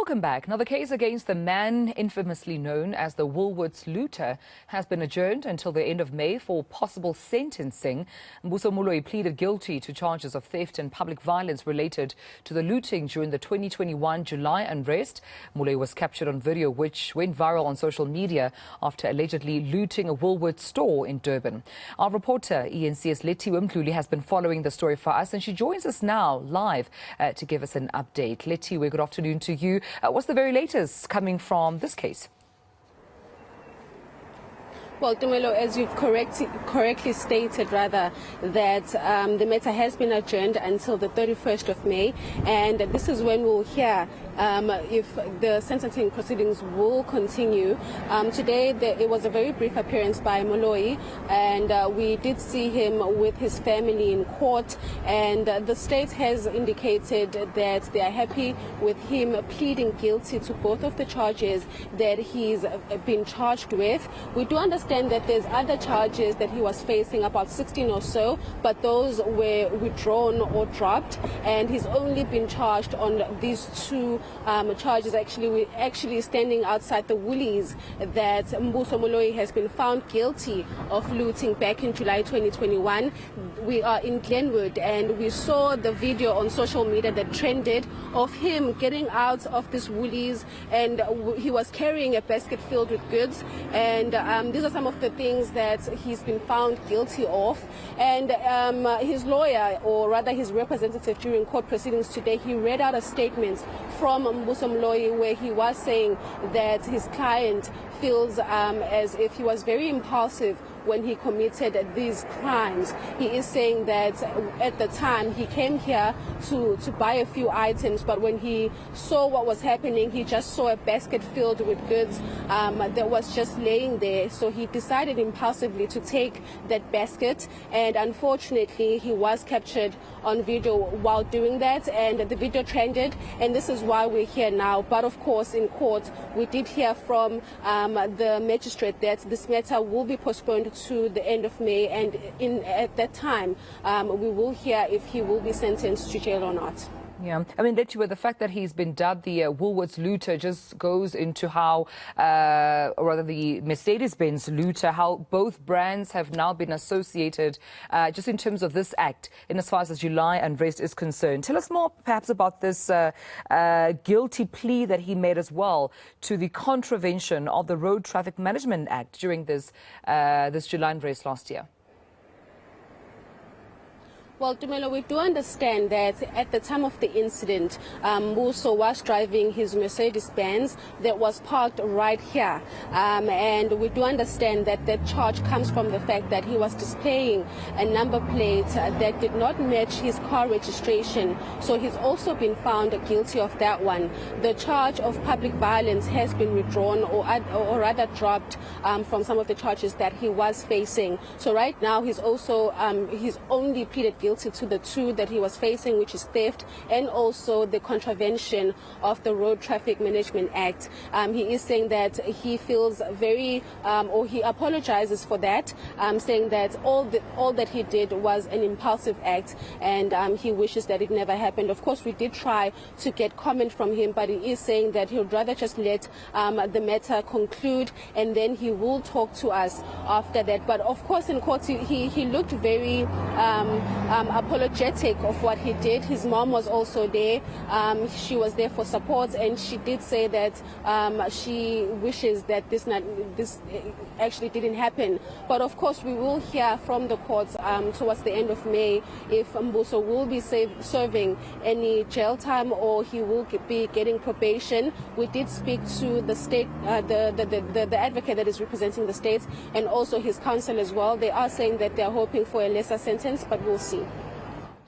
Welcome back. Now, the case against the man infamously known as the Woolworths looter has been adjourned until the end of May for possible sentencing. Mbuso Moloi pleaded guilty to charges of theft and public violence related to the looting during the 2021 July Unrest. Moloi was captured on video, which went viral on social media after allegedly looting a Woolworths store in Durban. Our reporter, eNCA's Lethiwe Mdluli, has been following the story for us, and she joins us now live to give us an update. Lethiwe, good afternoon to you. What's the very latest coming from this case? Well, Tumelo, as you've correctly stated, that the matter has been adjourned until the 31st of May, and this is when we'll hear if the sentencing proceedings will continue. Today, it was a very brief appearance by Moloi, and we did see him with his family in court, and the state has indicated that they are happy with him pleading guilty to both of the charges that he's been charged with. We do understand that there's other charges that he was facing, about 16 or so, but those were withdrawn or dropped, and he's only been charged on these two charges. We're actually standing outside the Woolies that Mbuso Moloi has been found guilty of looting back in July 2021. We are in Glenwood, and we saw the video on social media that trended of him getting out of this Woolies, and he was carrying a basket filled with goods, and these are some of the things that he's been found guilty of. And his lawyer, or rather his representative during court proceedings today, he read out a statement from Mbuso Moloi where he was saying that his client feels as if he was very impulsive when he committed these crimes. He is saying that at the time he came here to buy a few items, but when he saw what was happening, he just saw a basket filled with goods that was just laying there. So he decided impulsively to take that basket, and unfortunately he was captured on video while doing that, and the video trended, and this is why we're here now. But of course, in court, we did hear from the magistrate that this matter will be postponed to the end of May, and at that time we will hear if he will be sentenced to jail or not. Yeah, I mean, Lethiwe, the fact that he's been dubbed the Woolworths looter just goes into how, or rather the Mercedes-Benz looter, how both brands have now been associated just in terms of this act, in as far as the July Unrest is concerned. Tell us more perhaps about this guilty plea that he made as well to the contravention of the Road Traffic Management Act during this July Unrest last year. Well, Dumelo, we do understand that at the time of the incident, Mbuso was driving his Mercedes-Benz that was parked right here. And we do understand that that charge comes from the fact that he was displaying a number plate that did not match his car registration. So he's also been found guilty of that one. The charge of public violence has been withdrawn, or rather dropped from some of the charges that he was facing. So right now he's also he's only pleaded guilty to the two that he was facing, which is theft and also the contravention of the Road Traffic Management Act. He is saying that he feels very, or he apologizes for that, saying that all that he did was an impulsive act, and he wishes that it never happened. Of course, we did try to get comment from him, but he is saying that he would rather just let the matter conclude, and then he will talk to us after that. But of course, in court, he looked very apologetic of what he did. His mom was also there. She was there for support, and she did say that she wishes that this actually didn't happen. But of course, we will hear from the courts towards the end of May if Mbuso will be serving any jail time or he will be getting probation. We did speak to the state, the advocate that is representing the state, and also his counsel as well. They are saying that they are hoping for a lesser sentence, but we'll see.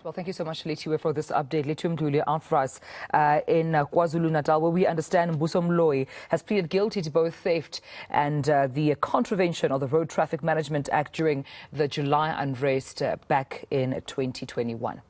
Well, thank you so much, Lethiwe, for this update. Lethiwe Mdluli out for us in KwaZulu-Natal, where we understand Mbuso Moloi has pleaded guilty to both theft and the contravention of the Road Traffic Management Act during the July Unrest back in 2021.